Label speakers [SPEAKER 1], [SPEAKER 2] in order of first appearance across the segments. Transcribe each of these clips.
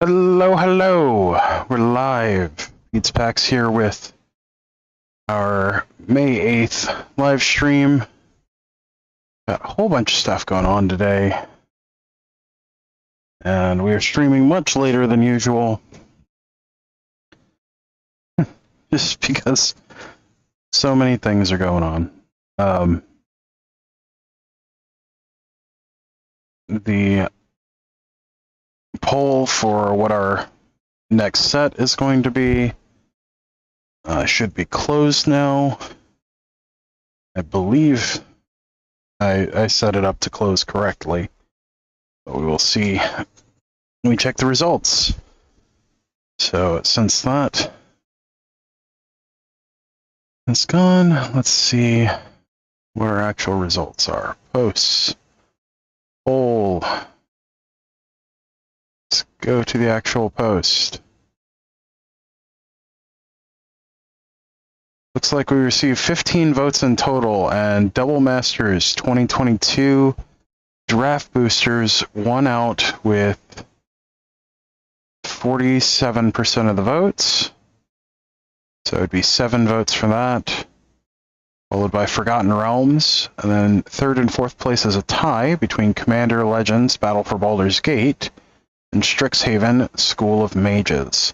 [SPEAKER 1] Hello, hello. We're live. Beats Packs here with our May 8th live stream. Got a whole bunch of stuff going on today. And we are streaming much later than usual. Just because so many things are going on. The poll for what our next set is going to be should be closed now. I believe I set it up to close correctly. But we will see when we check the results. So since that is gone, let's see what our actual results are. Posts. Poll. Let's go to the actual post. Looks like we received 15 votes in total, and Double Masters 2022 Draft Boosters won out with 47% of the votes. So it'd be 7 votes for that, followed by Forgotten Realms, and then third and fourth place is a tie between Commander Legends Battle for Baldur's Gate and Strixhaven School of Mages.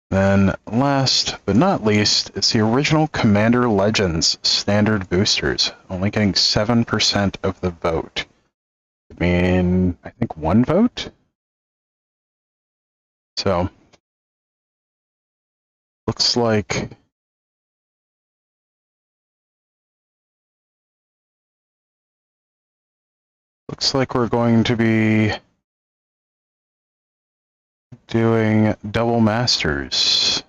[SPEAKER 1] Then last but not least, it's the original Commander Legends Standard Boosters, only getting 7% of the vote. I mean, I think 1 vote? So, looks like we're going to be doing Double Masters.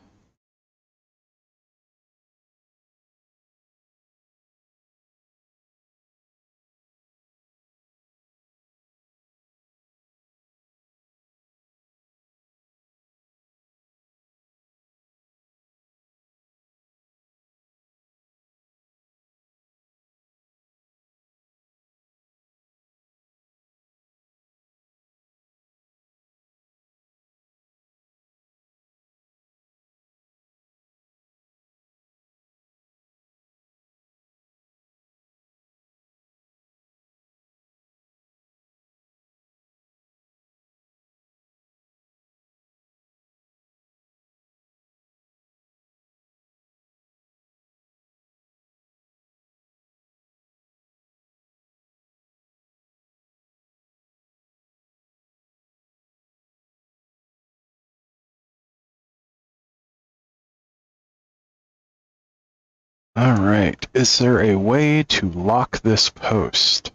[SPEAKER 1] All right, is there a way to lock this post?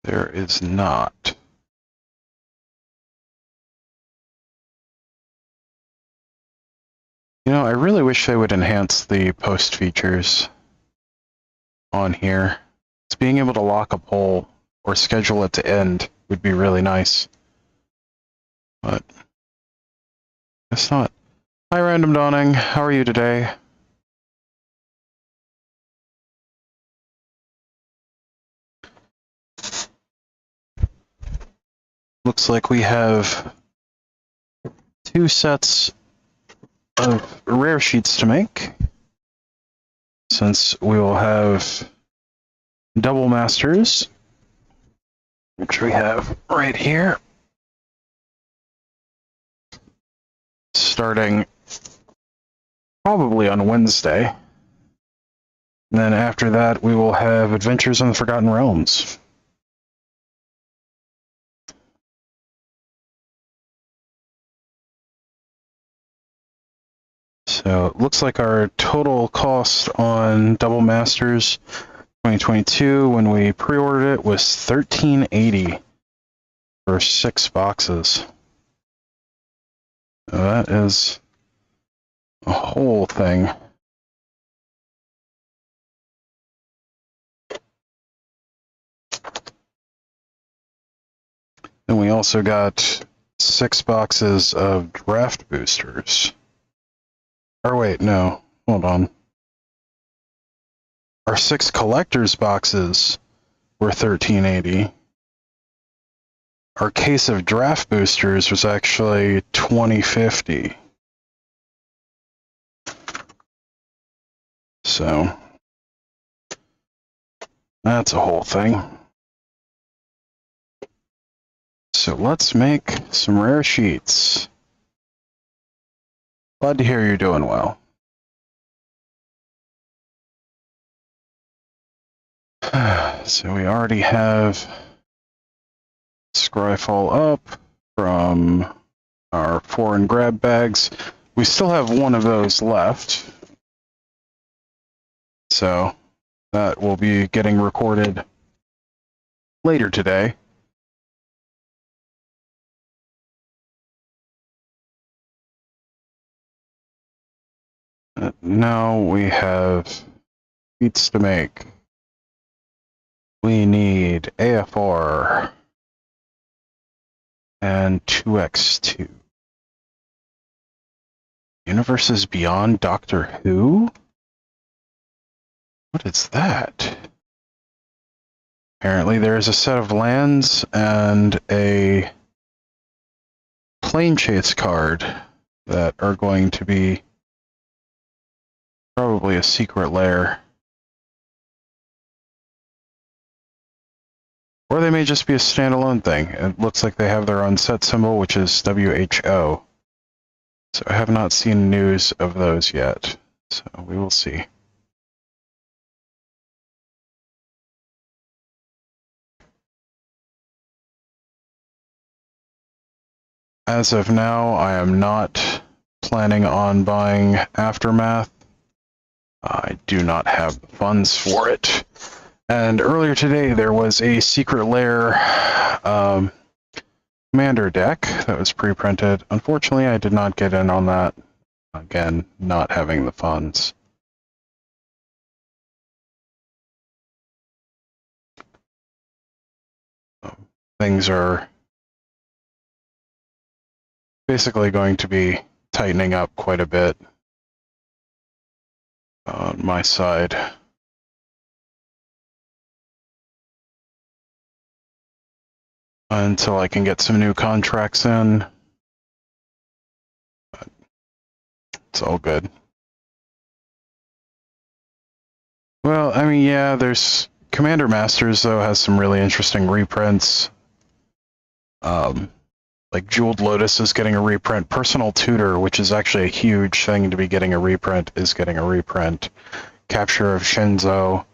[SPEAKER 1] There is not. You know, I really wish they would enhance the post features on here. It's being able to lock a poll or schedule it to end would be really nice. But it's not. Hi, Random Dawning. How are you today? Looks like we have 2 sets of rare sheets to make, since we will have Double Masters, which we have right here, starting probably on Wednesday. And then after that, we will have Adventures in the Forgotten Realms. So it looks like our total cost on Double Masters 2022 when we pre-ordered it was $13.80 for 6 boxes. So that is a whole thing. Then we also got 6 boxes of draft boosters. Or wait, no, hold on. Our 6 collector's boxes were $13.80. our case of draft boosters was actually 2050. So that's a whole thing. So let's make some rare sheets. Glad to hear you're doing well. So we already have Scryfall up from our foreign grab bags. We still have one of those left. So that will be getting recorded later today. Now we have sheets to make. We need AFR and 2x2. Universes Beyond Doctor Who? What is that? Apparently there is a set of lands and a plane chase card that are going to be probably a secret lair. Or they may just be a standalone thing. It looks like they have their own set symbol, which is WHO. So I have not seen news of those yet. So we will see. As of now, I am not planning on buying Aftermath. I do not have the funds for it. And earlier today, there was a secret lair commander deck that was pre-printed. Unfortunately, I did not get in on that. Again, not having the funds. Things are basically going to be tightening up quite a bit on my side. Until I can get some new contracts in. But it's all good. Well, I mean, yeah, there's Commander Masters, though, has some really interesting reprints. Like Jeweled Lotus is getting a reprint. Personal Tutor, which is actually a huge thing to be getting a reprint, is getting a reprint. Capture of Shinzo,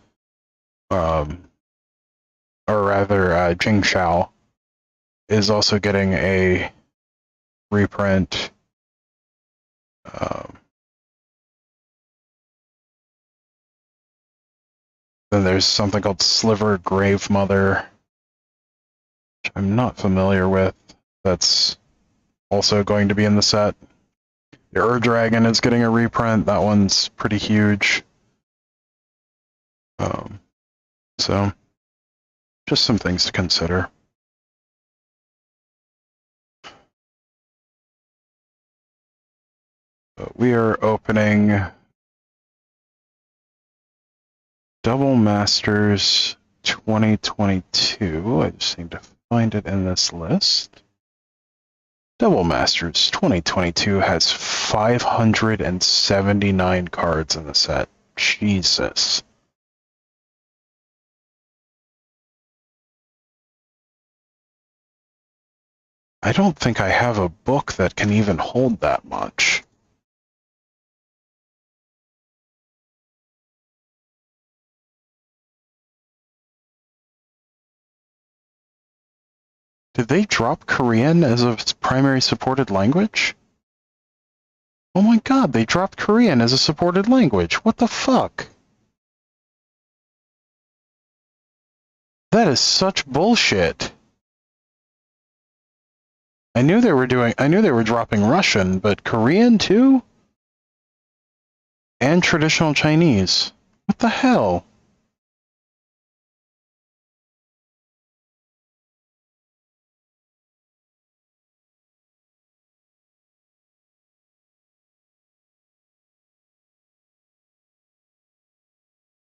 [SPEAKER 1] or rather, Jing Shao, is also getting a reprint. Then there's something called Sliver Grave Mother, which I'm not familiar with. That's also going to be in the set. The Ur-Dragon is getting a reprint. That one's pretty huge. So, just some things to consider. But we are opening Double Masters 2022. I just need to find it in this list. Double Masters 2022 has 579 cards in the set. Jesus. I don't think I have a book that can even hold that much. Did they drop Korean as a primary supported language? Oh my god, they dropped Korean as a supported language. What the fuck? That is such bullshit. I knew they were dropping Russian, but Korean too? And traditional Chinese. What the hell?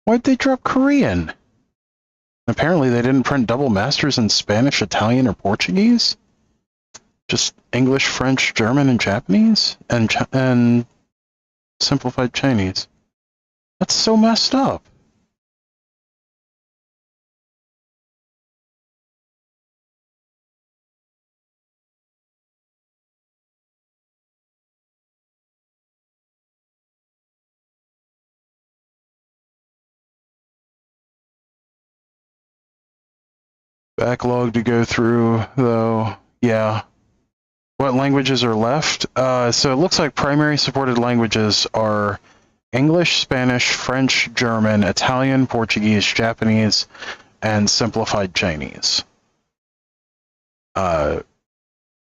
[SPEAKER 1] Why'd they drop Korean? Apparently they didn't print double masters in Spanish, Italian, or Portuguese. Just English, French, German, and Japanese, and simplified Chinese. That's so messed up. Backlog to go through, though. Yeah. What languages are left? So it looks like primary supported languages are English, Spanish, French, German, Italian, Portuguese, Japanese, and simplified Chinese.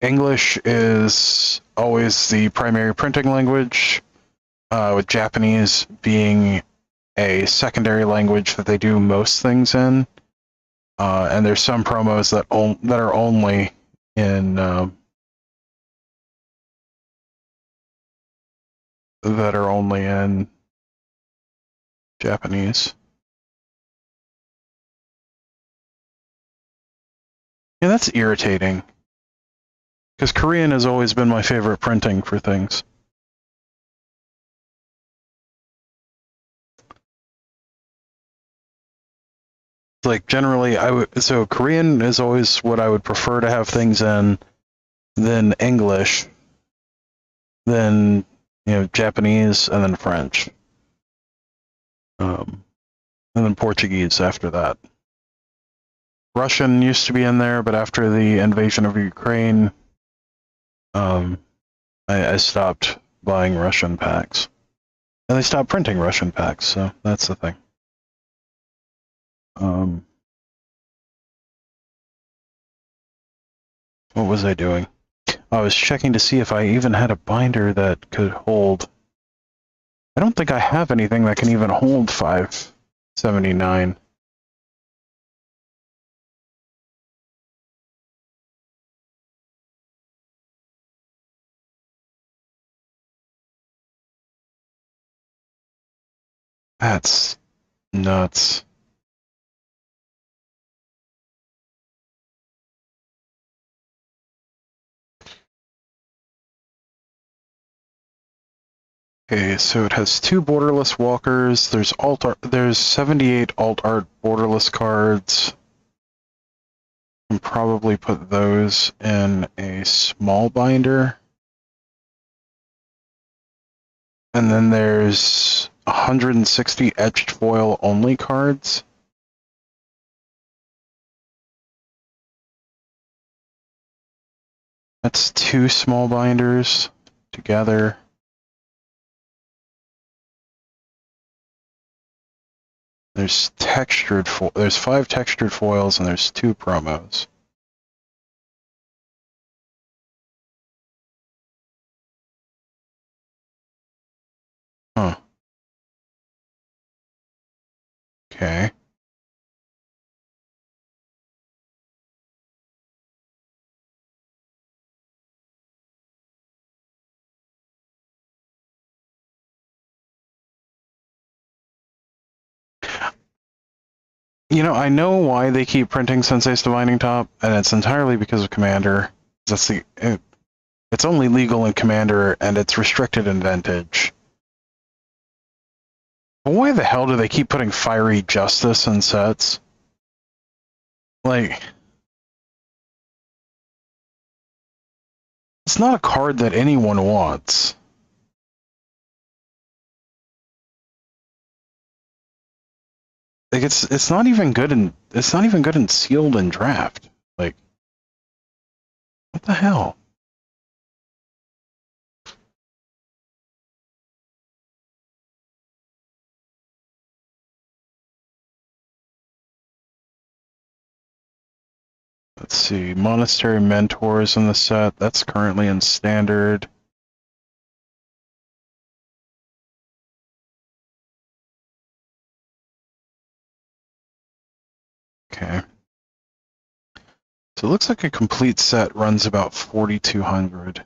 [SPEAKER 1] English is always the primary printing language, with Japanese being a secondary language that they do most things in. And there's some promos that are only in Japanese. Yeah, that's irritating. Because Korean has always been my favorite printing for things. Like generally, so Korean is always what I would prefer to have things in, then English, then Japanese, and then French, and then Portuguese after that. Russian used to be in there, but after the invasion of Ukraine, I stopped buying Russian packs. And they stopped printing Russian packs, so that's the thing. What was I doing? I was checking to see if I even had a binder that could hold. I don't think I have anything that can even hold 579. That's nuts. Okay, so it has 2 borderless walkers. There's 78 alt art borderless cards. I can probably put those in a small binder. And then there's 160 etched foil only cards. That's 2 small binders together. There's 5 textured foils and there's 2 promos. Huh. Okay. I know why they keep printing Sensei's Divining Top, and it's entirely because of Commander. It's only legal in Commander, and it's restricted in Vintage. But why the hell do they keep putting Fiery Justice in sets? Like, it's not a card that anyone wants. Like, it's not even good in sealed and draft. Like, what the hell? Let's see, Monastery Mentors in the set. That's currently in Standard. Okay. So it looks like a complete set runs about 4,200.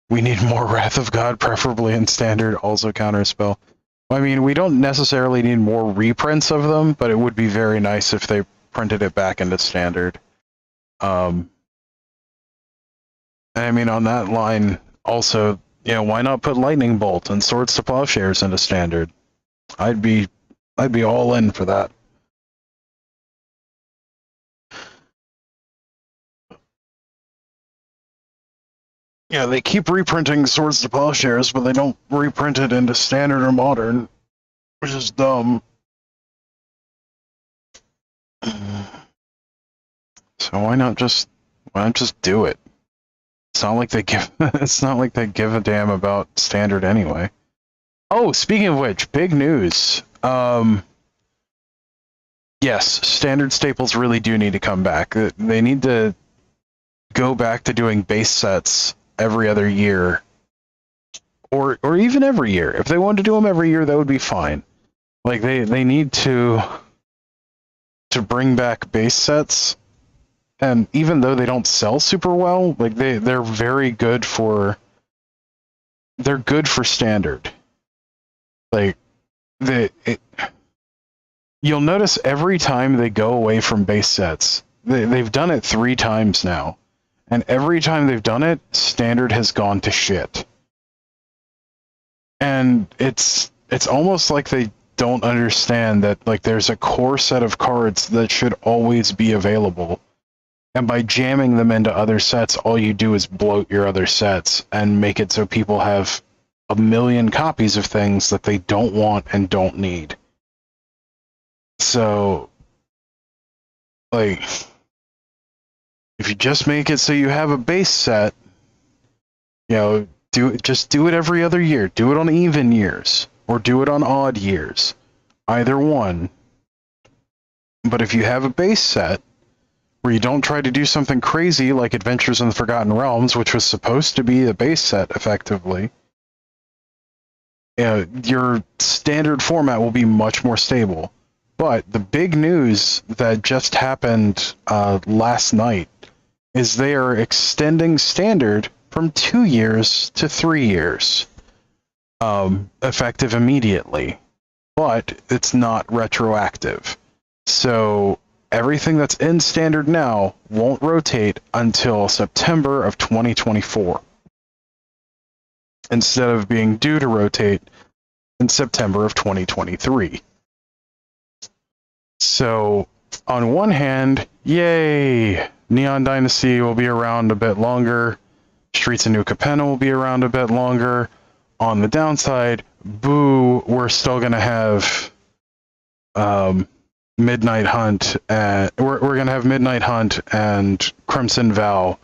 [SPEAKER 1] We need more Wrath of God, preferably in standard, also counterspell. I mean, we don't necessarily need more reprints of them, but it would be very nice if they printed it back into standard. I mean, on that line, also, you know, why not put Lightning Bolt and Swords to Plowshares into standard? I'd be all in for that. Yeah, they keep reprinting Swords to Plowshares, but they don't reprint it into standard or modern, which is dumb. So why not just do it? It's not like they give a damn about standard anyway. Oh, speaking of which, big news. Yes, standard staples really do need to come back. They need to go back to doing base sets every other year, or even every year. If they wanted to do them every year, that would be fine. Like they need to bring back base sets, and even though they don't sell super well, like they're very good for standard. Like you'll notice every time they go away from base sets, they've done it 3 times now. And every time they've done it, standard has gone to shit. And it's almost like they don't understand that like there's a core set of cards that should always be available. And by jamming them into other sets, all you do is bloat your other sets and make it so people have a million copies of things that they don't want and don't need. So, like, if you just make it so you have a base set, you know, just do it every other year. Do it on even years, or do it on odd years. Either one. But if you have a base set, where you don't try to do something crazy like Adventures in the Forgotten Realms, which was supposed to be a base set, effectively, your standard format will be much more stable. But the big news that just happened last night is they are extending standard from 2 years to 3 years, effective immediately. But it's not retroactive. So everything that's in standard now won't rotate until September of 2024, instead of being due to rotate in September of 2023. So, on one hand, yay! Neon Dynasty will be around a bit longer. Streets of New Capenna will be around a bit longer. On the downside, boo, we're still going to have Midnight Hunt. We're going to have Midnight Hunt and Crimson Vow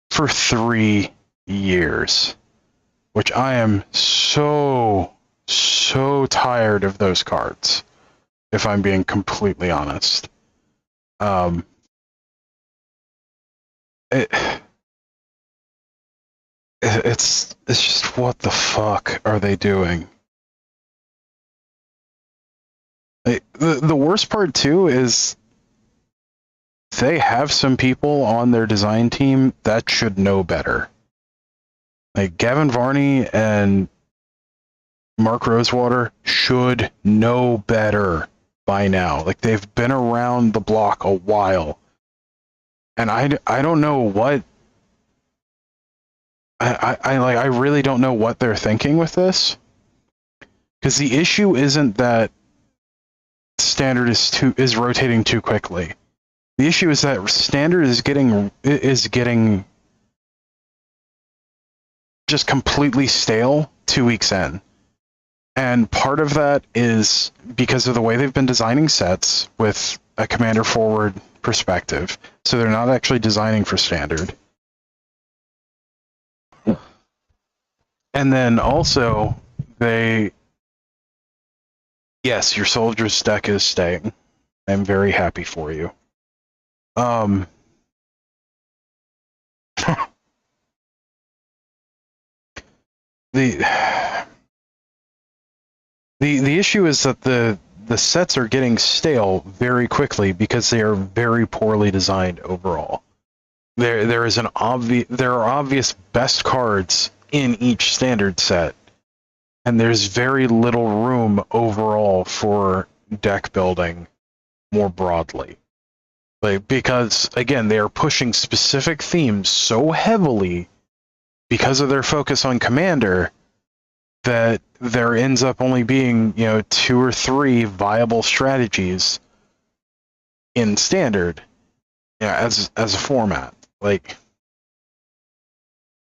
[SPEAKER 1] for 3 years. Which I am so tired of those cards, if I'm being completely honest. It's just, what the fuck are they doing? The worst part too is they have some people on their design team that should know better. Like Gavin Varney and Mark Rosewater should know better by now. Like, they've been around the block a while. And I don't know what... I really don't know what they're thinking with this. Because the issue isn't that standard is rotating too quickly. The issue is that standard is getting just completely stale 2 weeks in. And part of that is because of the way they've been designing sets with a commander forward perspective. So they're not actually designing for standard. And then also, yes, your soldier's deck is staying. I'm very happy for you. The issue is that the sets are getting stale very quickly because they are very poorly designed overall. There are obvious best cards in each standard set. And there's very little room overall for deck building more broadly. Like, because, again, they are pushing specific themes so heavily because of their focus on Commander that there ends up only being, 2 or 3 viable strategies in Standard, as a format. Like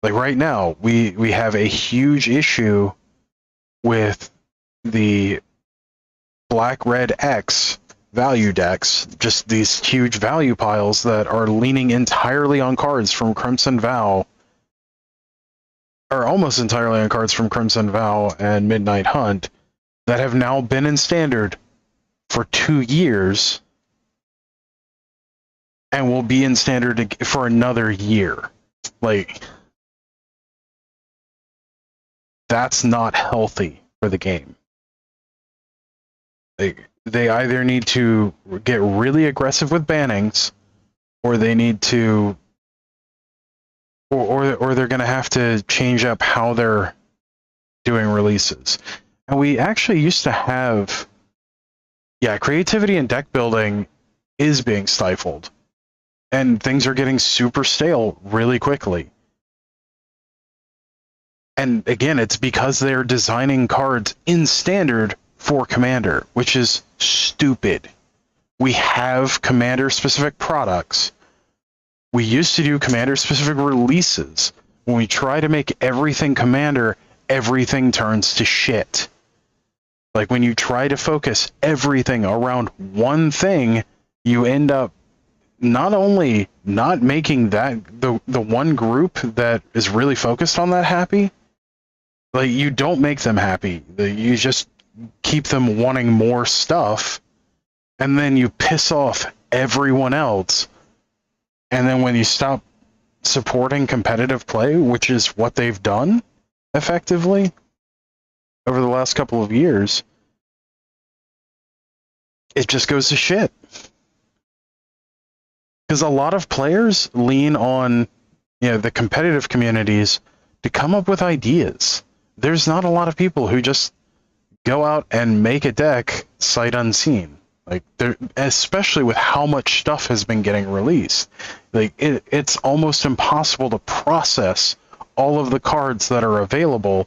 [SPEAKER 1] right now, we have a huge issue with the Black Red X value decks, just these huge value piles that are leaning entirely on cards from Crimson Vow, or almost entirely on cards from Crimson Vow and Midnight Hunt, that have now been in Standard for 2 years and will be in Standard for another year. Like, that's not healthy for the game. They either need to get really aggressive with bannings, or they need to, or they're going to have to change up how they're doing releases. And we actually used to have, creativity and deck building is being stifled, and things are getting super stale really quickly. And again, it's because they're designing cards in Standard for Commander, which is stupid. We have Commander-specific products. We used to do Commander-specific releases. When we try to make everything Commander, everything turns to shit. Like, when you try to focus everything around one thing, you end up not only not making that the one group that is really focused on that happy, like, you don't make them happy. You just keep them wanting more stuff, and then you piss off everyone else. And then when you stop supporting competitive play, which is what they've done effectively over the last couple of years, it just goes to shit. Because a lot of players lean on, the competitive communities to come up with ideas. There's not a lot of people who just go out and make a deck sight unseen. Like, especially with how much stuff has been getting released. Like, it's almost impossible to process all of the cards that are available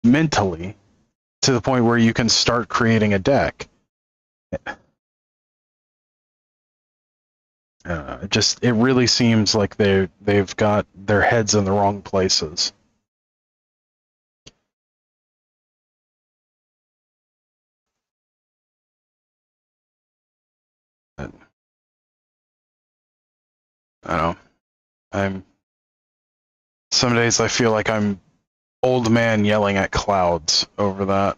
[SPEAKER 1] mentally to the point where you can start creating a deck. It really seems like they've got their heads in the wrong places. I don't know. Some days I feel like I'm old man yelling at clouds over that.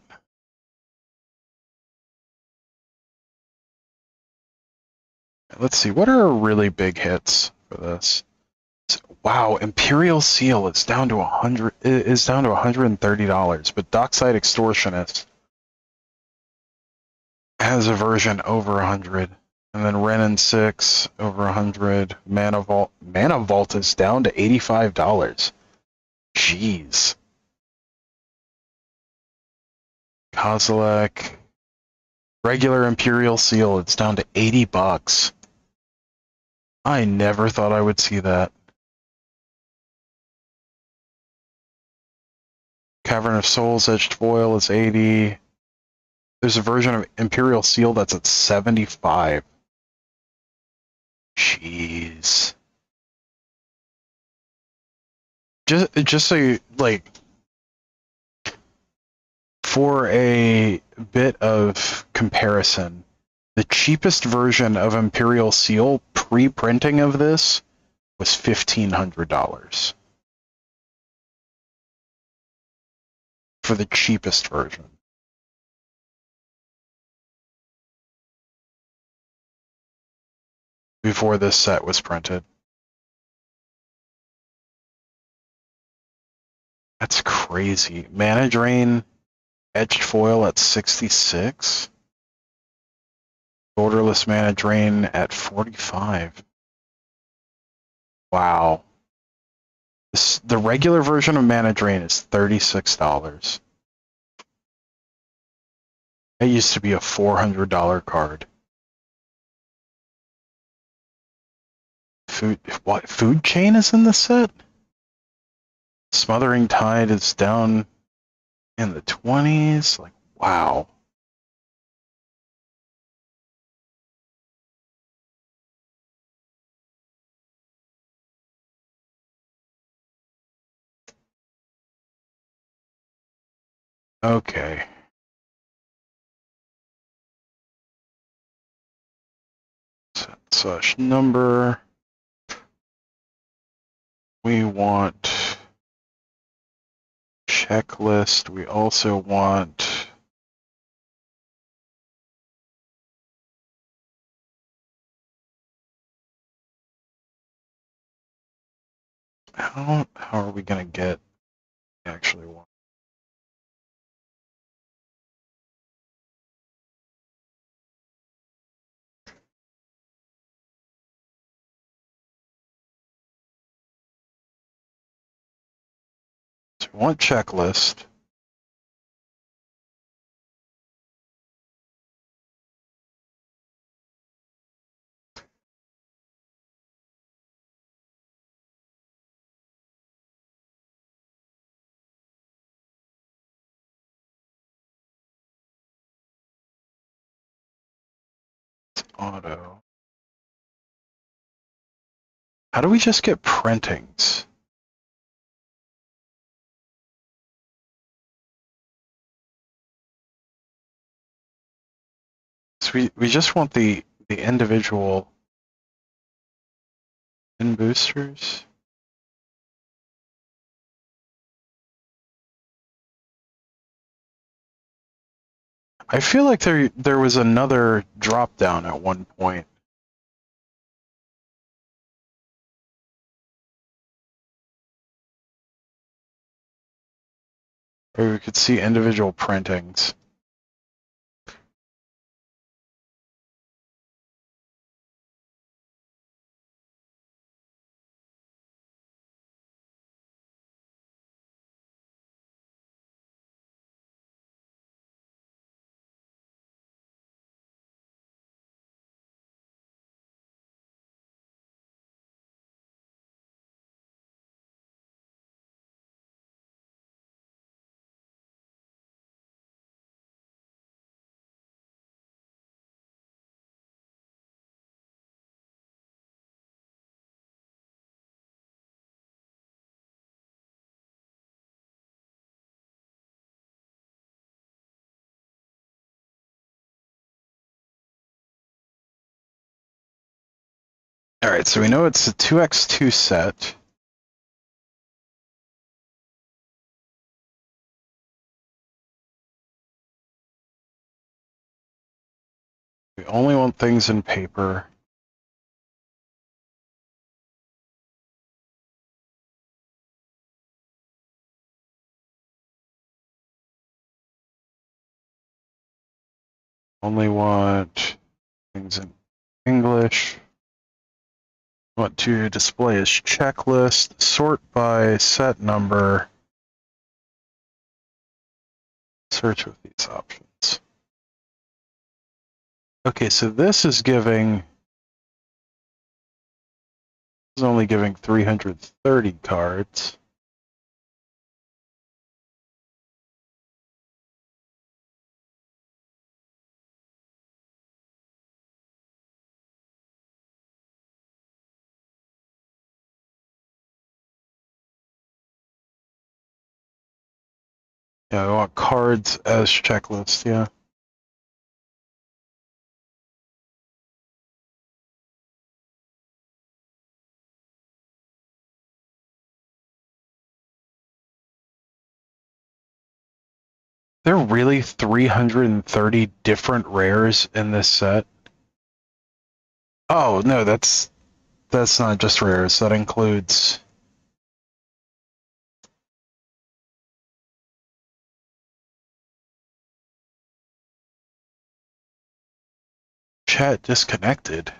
[SPEAKER 1] Let's see, what are really big hits for this? Wow, Imperial Seal is down to $130, but Dockside Extortionist has a version over 100. And then Renin 6 over 100. Mana Vault is down to $85. Jeez. Kozilek. Regular Imperial Seal, it's down to $80. I never thought I would see that. Cavern of Souls Edged Foil is 80. There's a version of Imperial Seal that's at 75. Jeez. Just so like, for a bit of comparison, the cheapest version of Imperial Seal pre-printing of this was $1,500 for the cheapest version. Before this set was printed. That's crazy. Mana Drain, Edged Foil at 66. Borderless Mana Drain at 45. Wow. The regular version of Mana Drain is $36. It used to be a $400 card. Food Chain is in the set? Smothering Tide is down in the 20s. Like, wow. Okay. Set / number. We want checklist. We also want how are we gonna get actually one? So we want checklist. Auto. How do we just get printings? So we just want the individual in boosters. I feel like there was another drop down at one point. Where we could see individual printings. All right, so we know it's a 2x2 set. We only want things in paper. Only want things in English. Want to display as checklist, sort by set number, search with these options. Okay, so this is only giving 330 cards. Yeah, I want cards as checklist, yeah. There are really 330 different rares in this set. Oh, no, that's not just rares. That includes chat disconnected.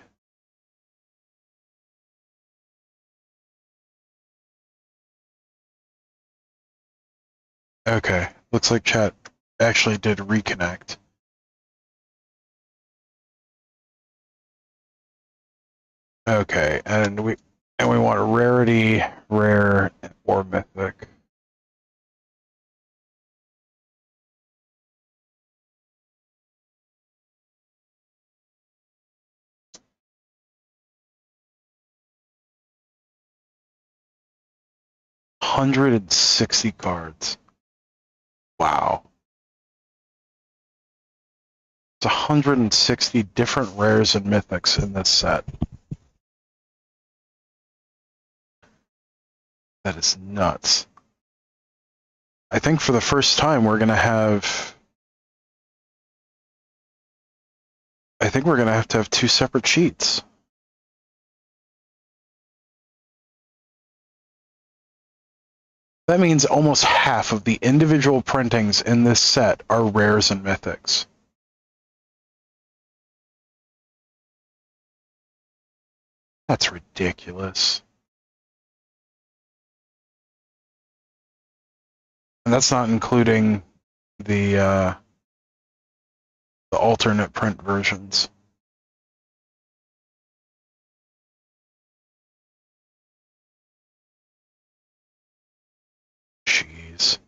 [SPEAKER 1] Okay, looks like chat actually did reconnect. Okay, and we want a rarity, rare, or mythic. $160 cards. Wow. It's 160 different rares and mythics in this set. That is nuts. I think for the first time we're gonna have. I think we're gonna have to have two separate sheets. That means almost half of the individual printings in this set are rares and mythics. That's ridiculous. And that's not including the alternate print versions. Jeez.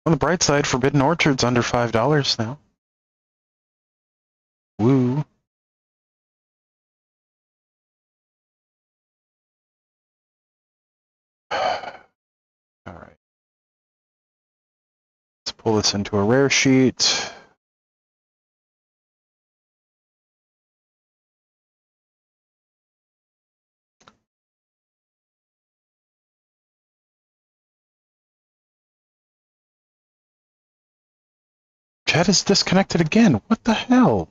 [SPEAKER 1] On the bright side, Forbidden Orchard's under $5 now. Woo. All right. Let's pull this into a rare sheet. Chat is disconnected again. What the hell?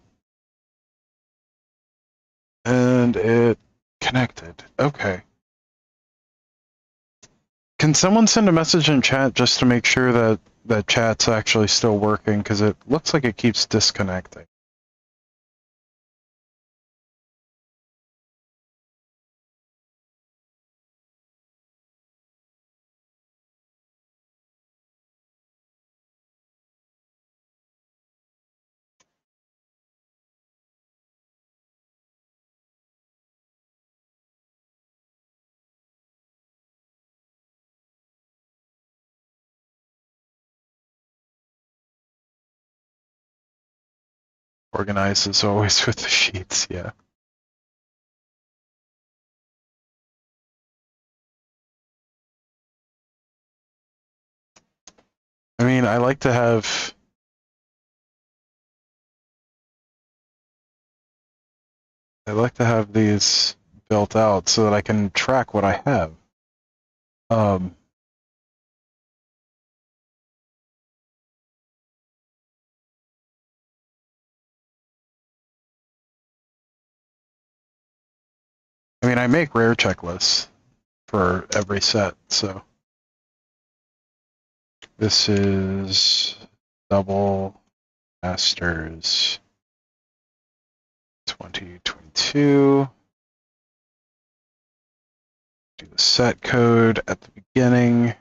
[SPEAKER 1] And it connected. Okay. Can someone send a message in chat just to make sure that chat's actually still working? Because it looks like it keeps disconnecting. Organized as always with the sheets, yeah. I mean, I like to have these built out so that I can track what I have. I mean, I make rare checklists for every set, so this is double masters 2022. Do the set code at the beginning.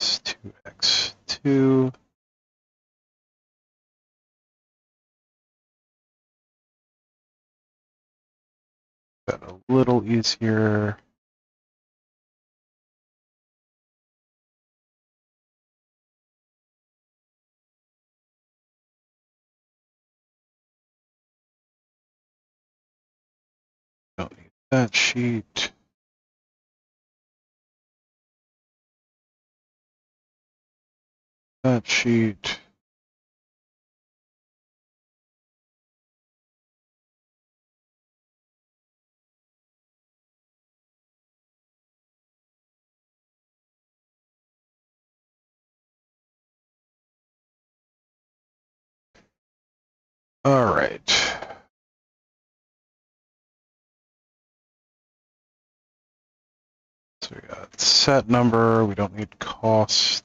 [SPEAKER 1] It's 2x2. Got a little easier. Don't need that sheet. That sheet. All right. So we got set number. We don't need cost.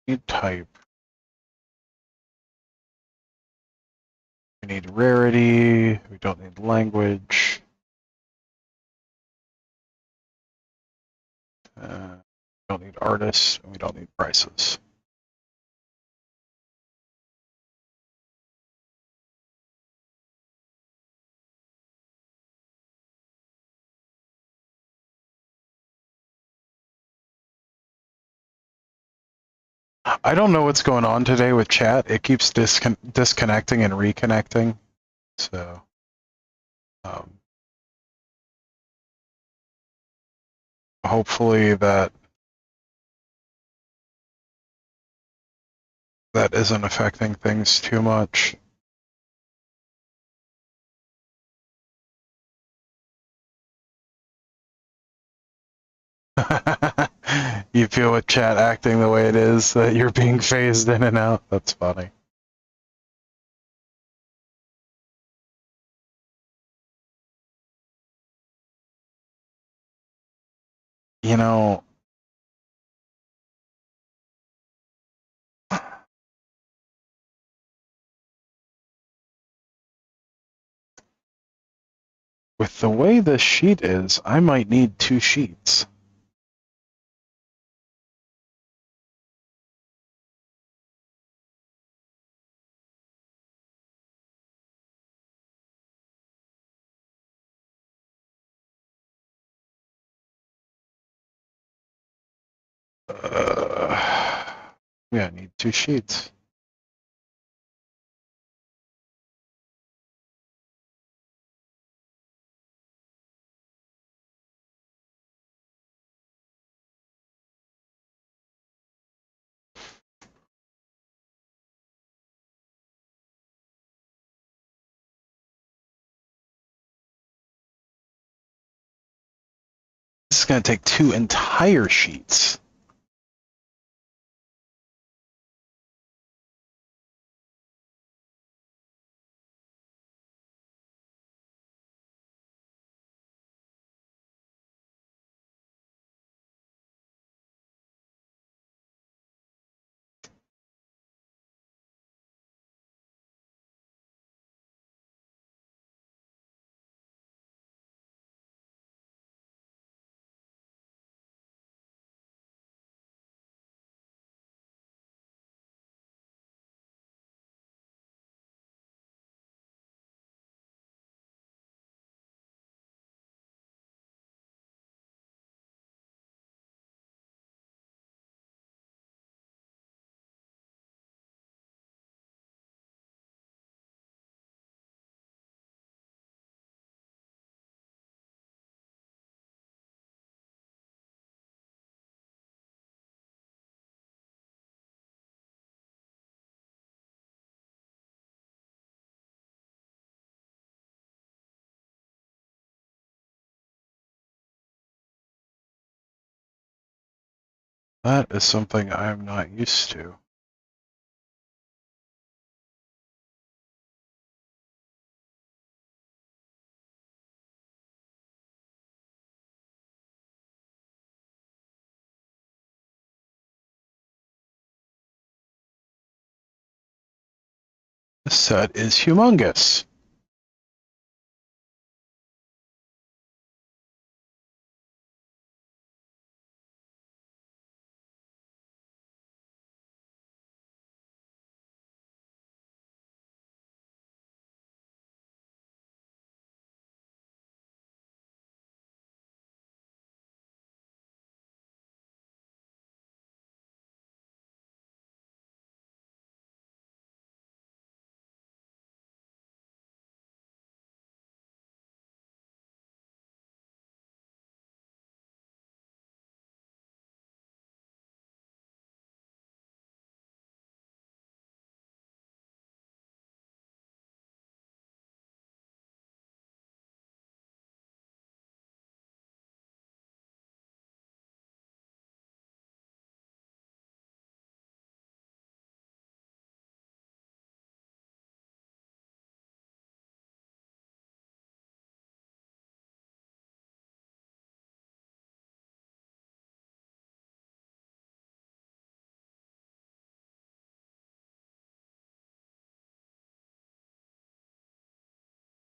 [SPEAKER 1] Need type. We need rarity. We don't need language. We don't need artists. And we don't need prices. I don't know what's going on today with chat. It keeps disconnecting and reconnecting. So, hopefully that isn't affecting things too much. You feel with chat acting the way it is that you're being phased in and out. That's funny. You know, with the way this sheet is, I might need 2 sheets. Yeah, I need 2 sheets. This is going to take 2 entire sheets. That is something I'm not used to. This set is humongous.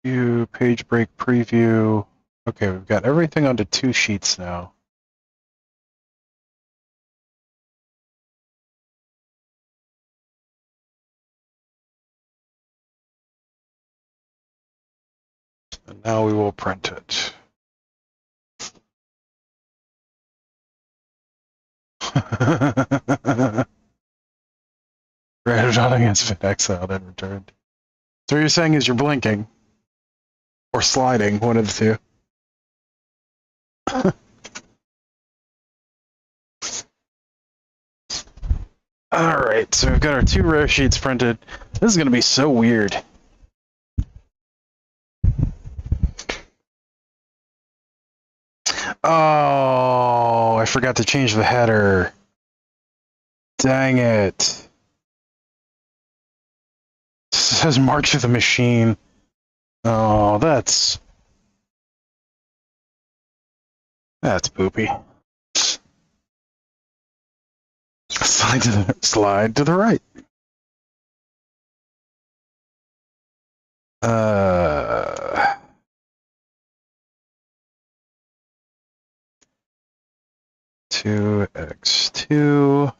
[SPEAKER 1] View, page break preview. Okay, we've got everything onto 2 sheets now. And now we will print it. Rattleshot has been exiled and returned. So what you're saying is you're blinking. Or sliding, one of the two. Alright, so we've got our 2 rare sheets printed. This is going to be so weird. Oh, I forgot to change the header. Dang it. It says March of the Machine. Oh, that's poopy. Slide to the right. Uh, 2x2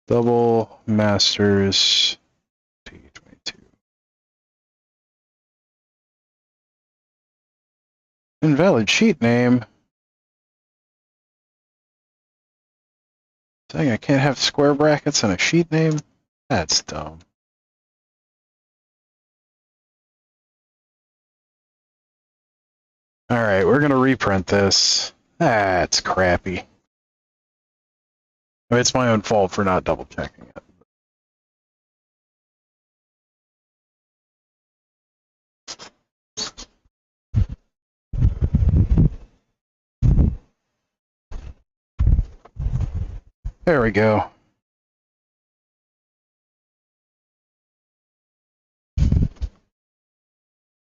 [SPEAKER 1] double masters T22. Invalid sheet name. Saying I can't have square brackets on a sheet name? That's dumb. Alright, we're gonna reprint this. That's crappy. I mean, it's my own fault for not double checking it. There we go.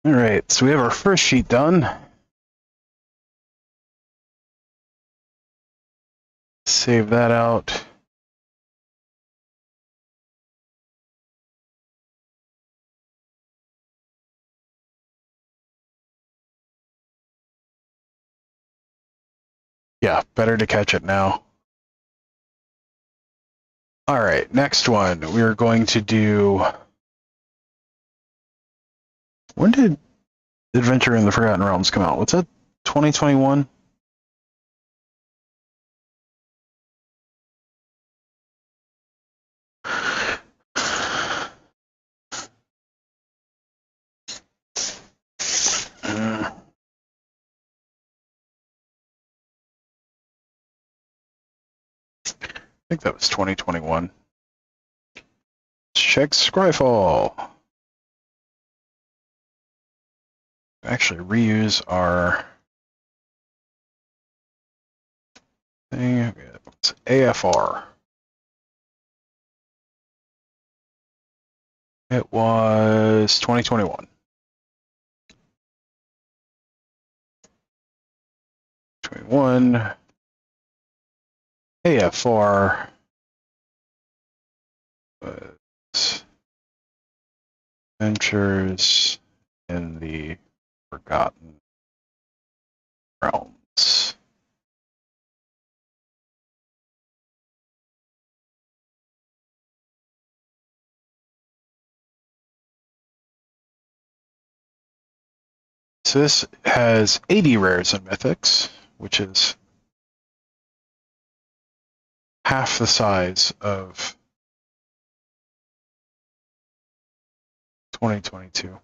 [SPEAKER 1] Alright, so we have our first sheet done. Save that out. Yeah, better to catch it now. Alright, next one. We're going to do... When did Adventure in the Forgotten Realms come out? What's that? 2021? I think that was 2021. Check Scryfall. Actually, reuse our thing. It's AFR. It was 2021. 21. AFR was Adventures in the Forgotten Realms. So this has 80 rares and mythics, which is half the size of 2022.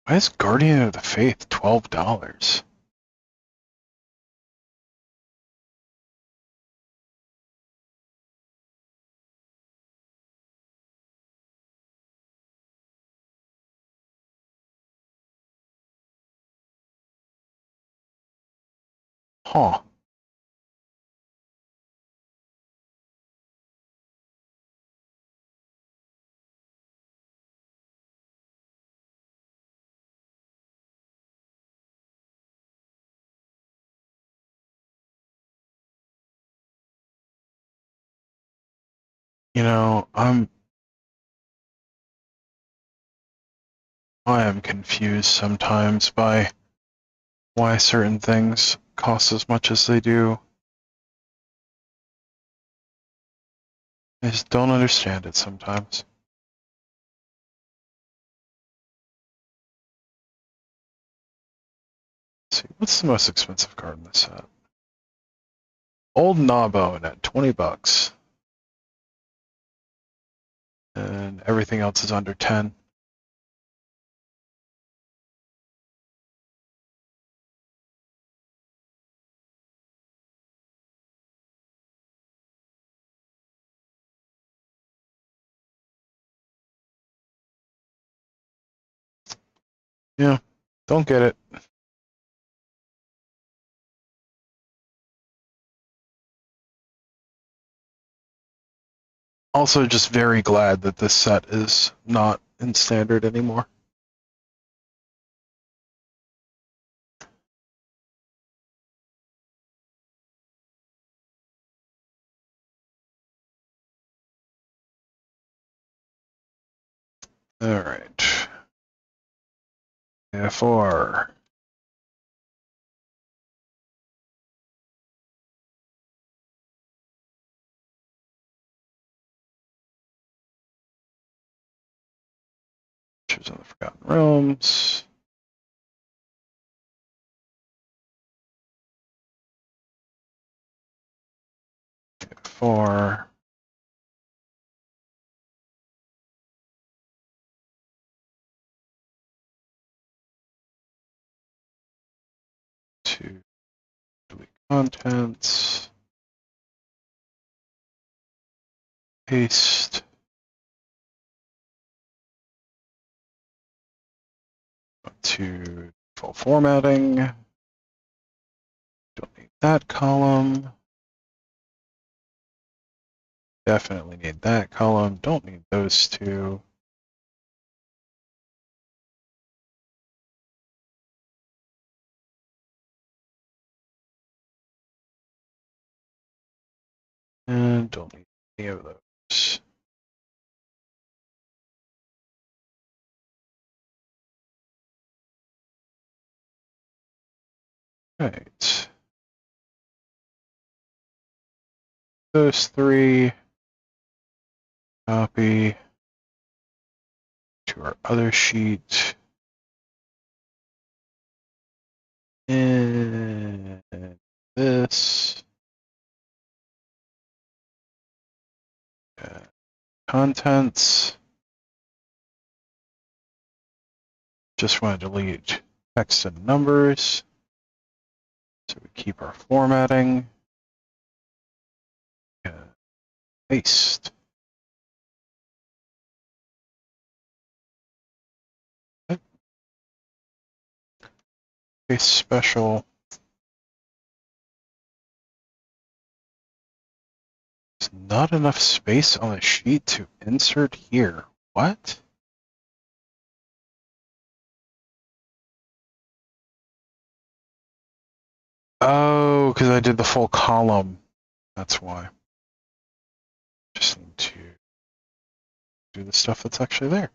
[SPEAKER 1] Why is Guardian of the Faith $12? Huh. You know, I am confused sometimes by why certain things cost as much as they do. I just don't understand it sometimes. Let's see, what's the most expensive card in this set? Old Gnawbone at 20 bucks. And everything else is under 10. Yeah, don't get it. Also, just very glad that this set is not in standard anymore. All right. F4. Choose on the Forgotten Realms. F4. To delete contents. Paste. To full formatting. Don't need that column. Definitely need that column. Don't need those two. And don't need any of those. Right. Those three. Copy to our other sheet. And this. Contents. Just want to delete text and numbers. So we keep our formatting. Paste. Paste special. There's not enough space on the sheet to insert here. What? Oh, because I did the full column. That's why. Just need to do the stuff that's actually there.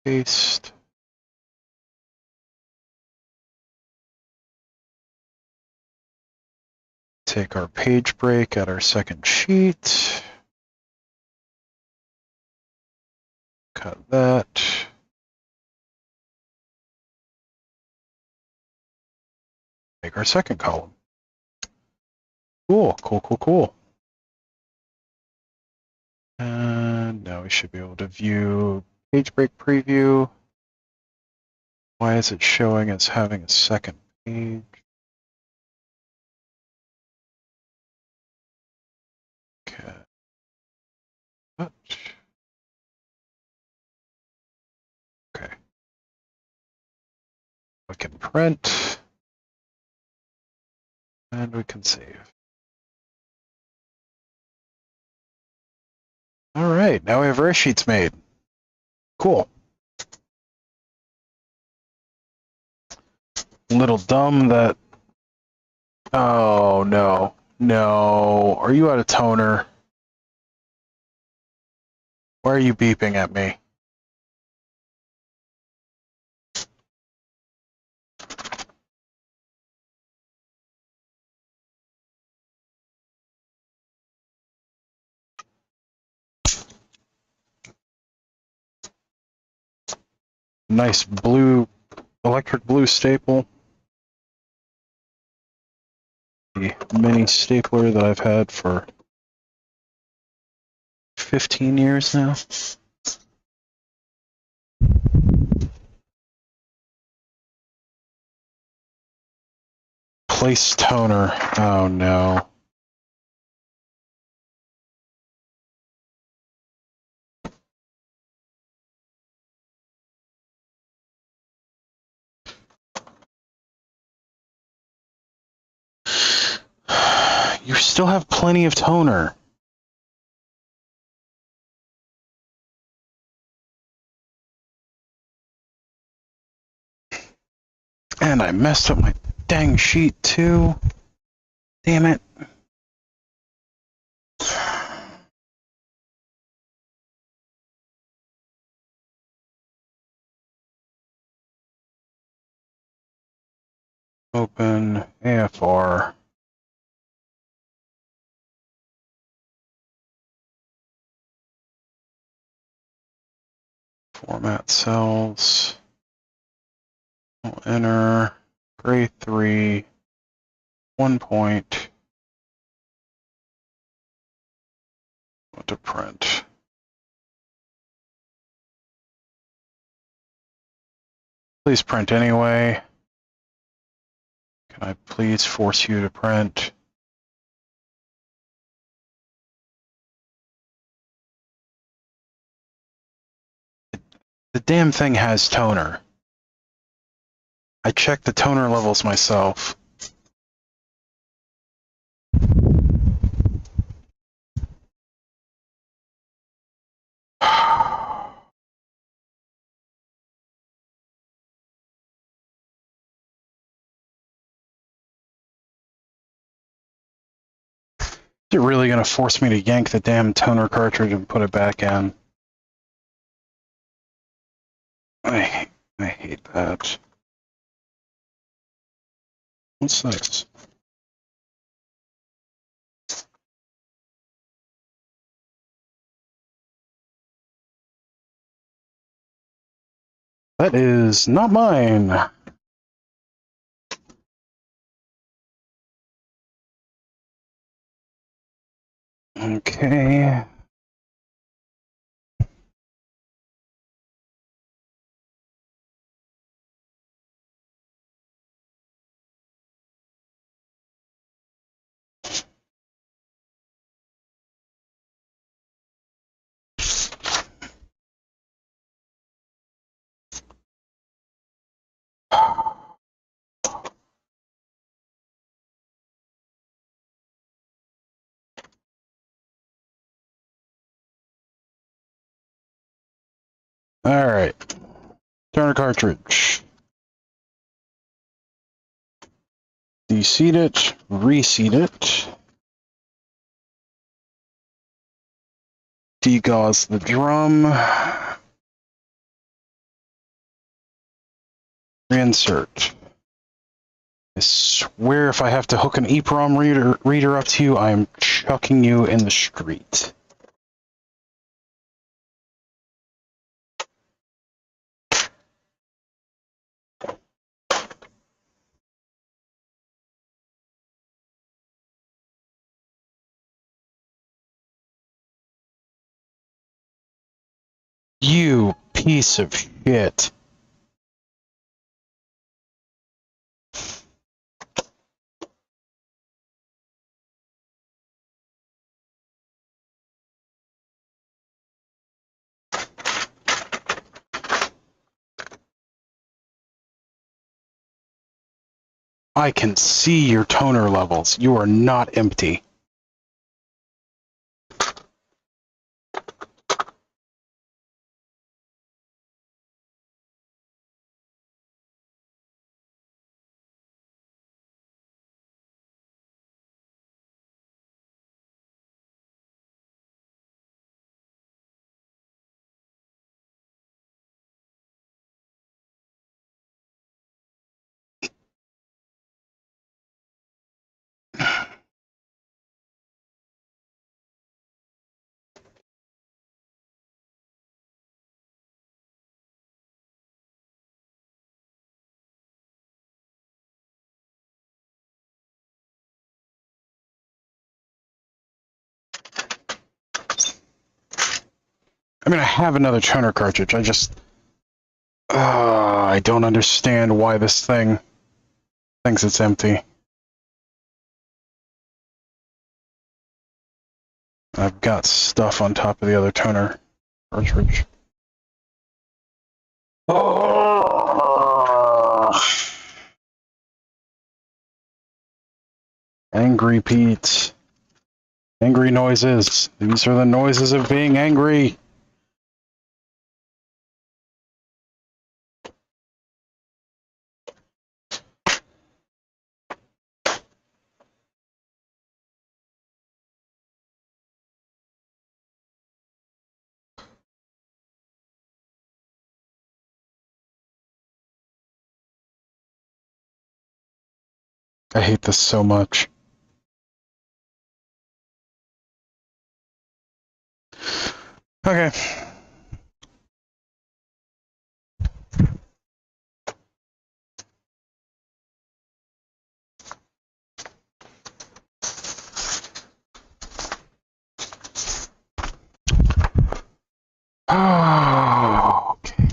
[SPEAKER 1] Paste. Take our page break at our second sheet. Cut that. Make our second column. Cool, cool, cool, cool. And now we should be able to view page break preview. Why is it showing as having a second page? Okay. Okay. We can print. And we can save. All right, now we have our sheets made. Cool. little dumb that... Oh, no. No. Are you out of toner? Why are you beeping at me? Nice blue, electric blue staple. The mini stapler that I've had for 15 years now. Place toner. Oh no. You still have plenty of toner. And I messed up my dang sheet too. Damn it. Open AFR. Format cells. I'll enter grade 3, 1 point. What to print? Please print anyway. Can I please force you to print? The damn thing has toner. I checked the toner levels myself. Is it really going to force me to yank the damn toner cartridge and put it back in? I hate that. What's this? That is not mine. Okay. Alright. Toner cartridge. Deseat it, reseat it. Degauss the drum. Reinsert. I swear if I have to hook an EEPROM reader up to you, I am chucking you in the street. You piece of shit. I can see your toner levels. You are not empty. I mean, I have another toner cartridge. I just... I don't understand why this thing thinks it's empty. I've got stuff on top of the other toner cartridge. Oh! Angry Pete. Angry noises. These are the noises of being angry. I hate this so much. Okay. Oh, okay.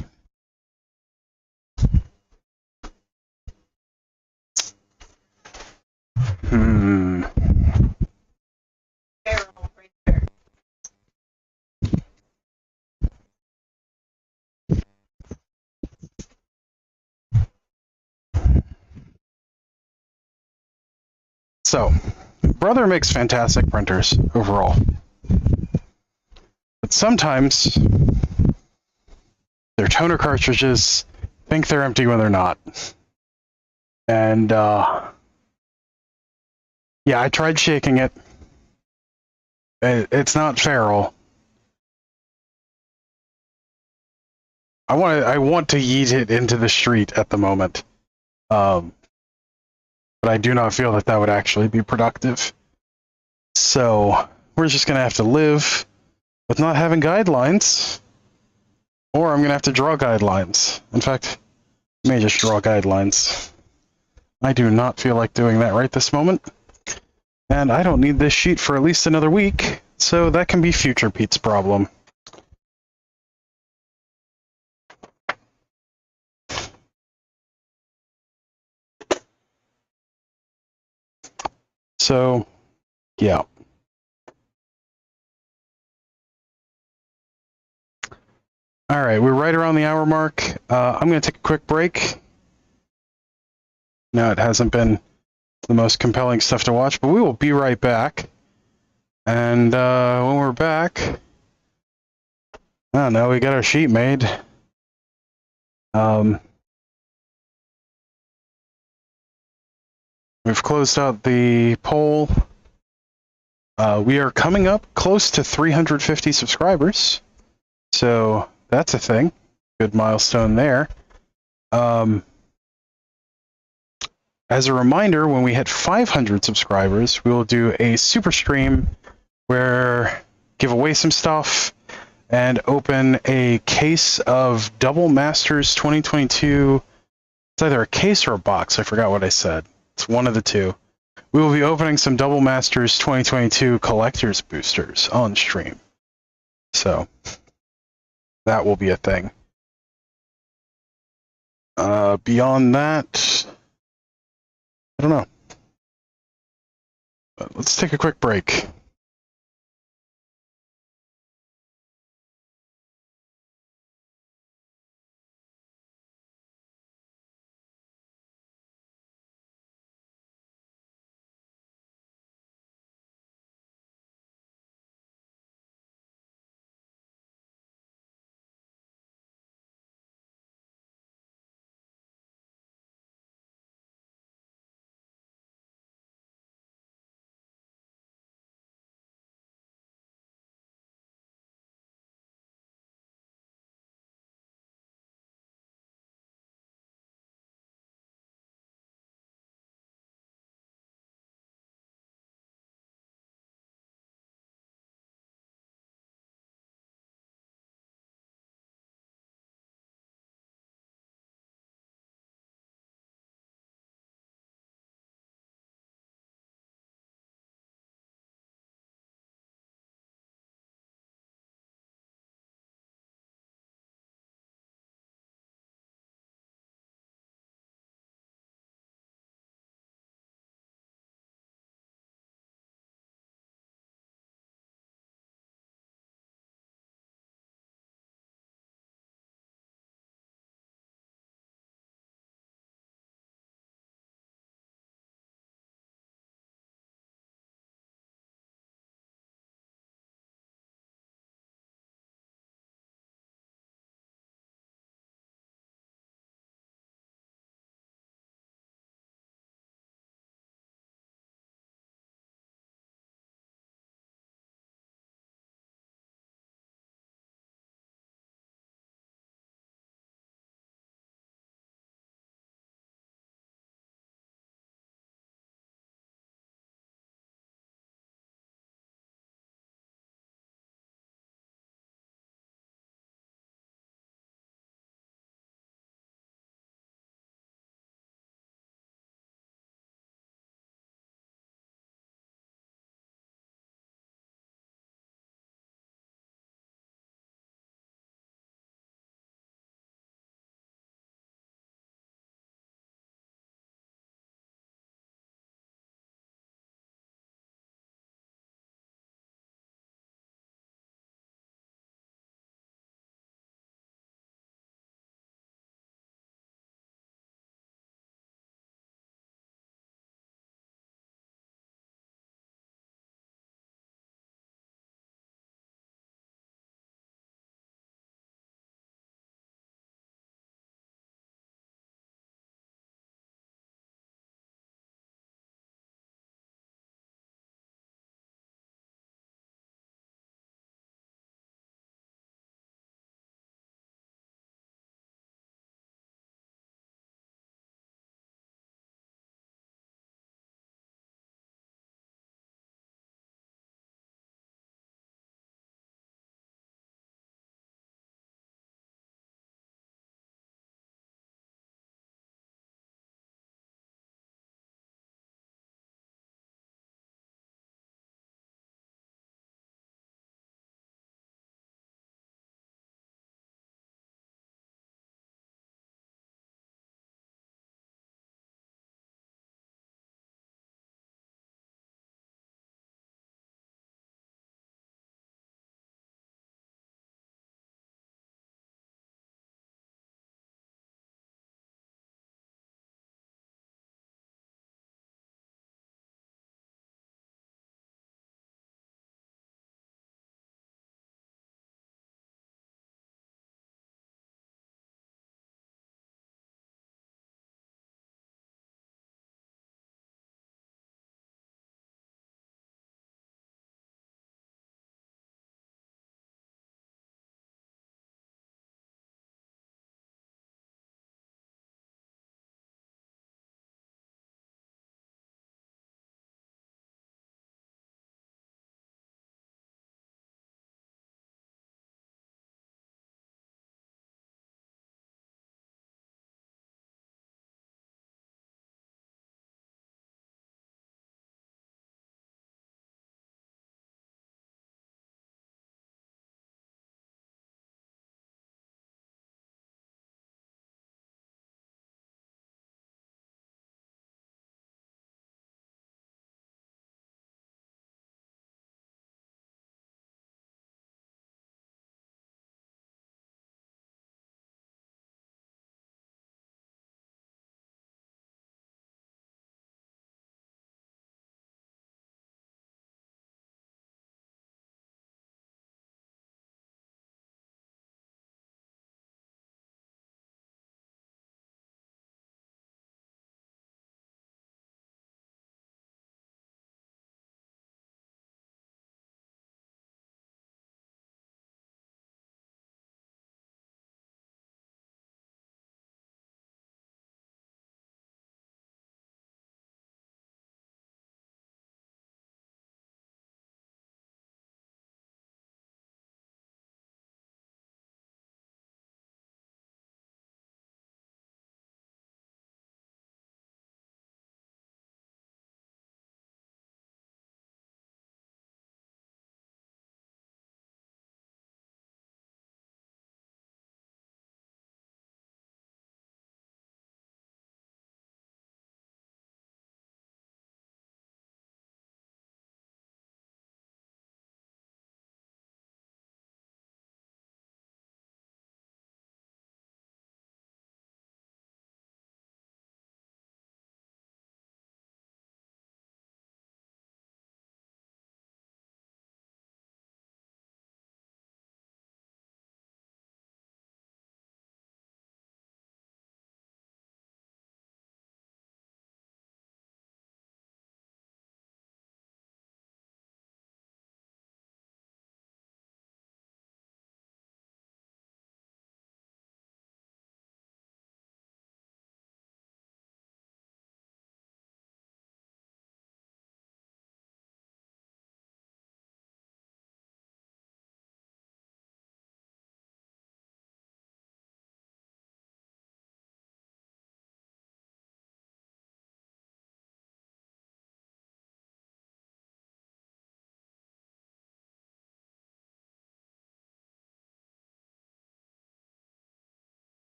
[SPEAKER 1] Hmm. So, Brother makes fantastic printers overall. But sometimes their toner cartridges think they're empty when they're not. And, yeah, I tried shaking it. It's not feral. I want to yeet it into the street at the moment. But I do not feel that would actually be productive. So, we're just going to have to live with not having guidelines, or I'm going to have to draw guidelines. In fact, I may just draw guidelines. I do not feel like doing that right this moment. And I don't need this sheet for at least another week, so that can be future Pete's problem. So, yeah. All right, we're right around the hour mark. I'm going to take a quick break. No, it hasn't been the most compelling stuff to watch, but we will be right back. And when we're back, oh no, we got our sheet made. We've closed out the poll. We are coming up close to 350 subscribers, so that's a thing. Good milestone there. As a reminder, when we hit 500 subscribers, we will do a super stream where give away some stuff and open a case of Double Masters 2022. It's either a case or a box. I forgot what I said. It's one of the two. We will be opening some Double Masters 2022 collector's boosters on stream. So that will be a thing. Beyond that, I don't know. But let's take a quick break.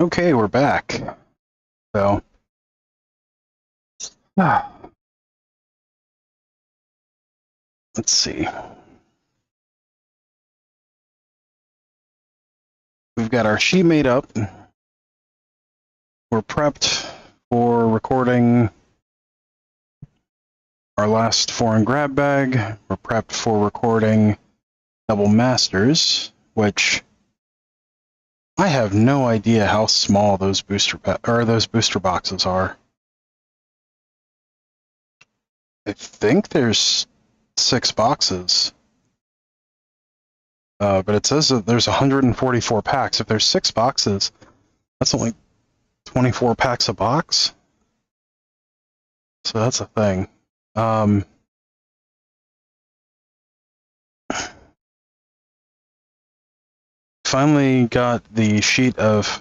[SPEAKER 1] Okay, we're back. So, let's see. We've got our sheet made up. We're prepped for recording our last foreign grab bag. We're prepped for recording double masters, which I have no idea how small those booster boxes are. I think there's 6 boxes. But it says that there's 144 packs. If there's 6 boxes, that's only 24 packs a box. So that's a thing. Finally got the sheet of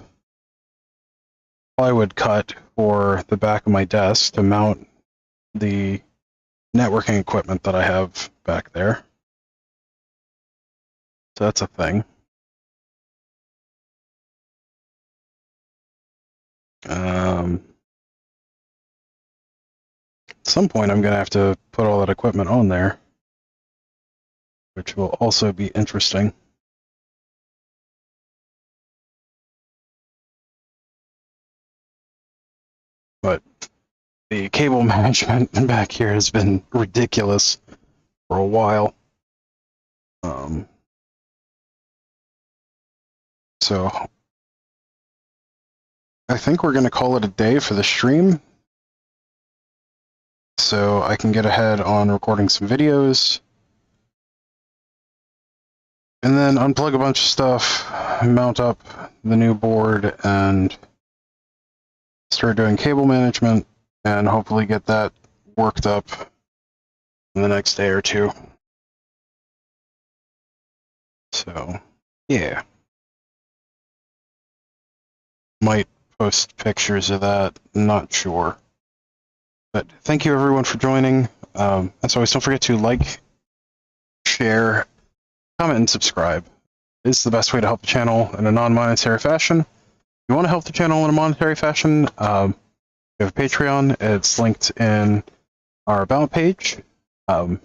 [SPEAKER 1] plywood cut for the back of my desk to mount the networking equipment that I have back there. So that's a thing. At some point I'm going to have to put all that equipment on there, which will also be interesting. But the cable management back here has been ridiculous for a while. So I think we're going to call it a day for the stream, so I can get ahead on recording some videos, and then unplug a bunch of stuff, mount up the new board, and start doing cable management, and hopefully get that worked up in the next day or two. So, yeah. Might post pictures of that, not sure. But thank you everyone for joining. As always, don't forget to like, share, comment, and subscribe. It's the best way to help the channel in a non-monetary fashion. If you want to help the channel in a monetary fashion, we have a Patreon. It's linked in our About page. And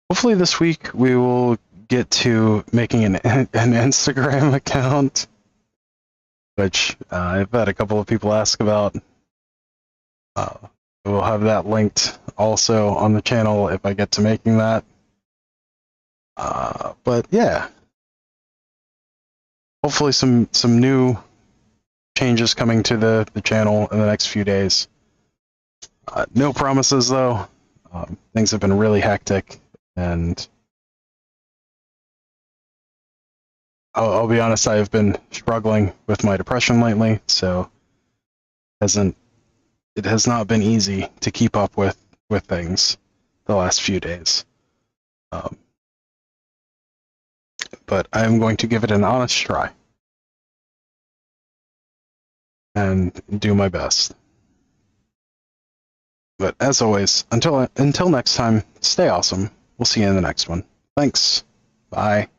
[SPEAKER 1] hopefully this week we will get to making an Instagram account, which I've had a couple of people ask about. We'll have that linked also on the channel if I get to making that. But yeah, hopefully some new changes coming to the channel in the next few days. No promises though. Things have been really hectic, and I'll be honest, I've been struggling with my depression lately, so it has not been easy to keep up with things the last few days. But I'm going to give it an honest try and do my best. But as always, until next time, stay awesome. We'll see you in the next one. Thanks. Bye.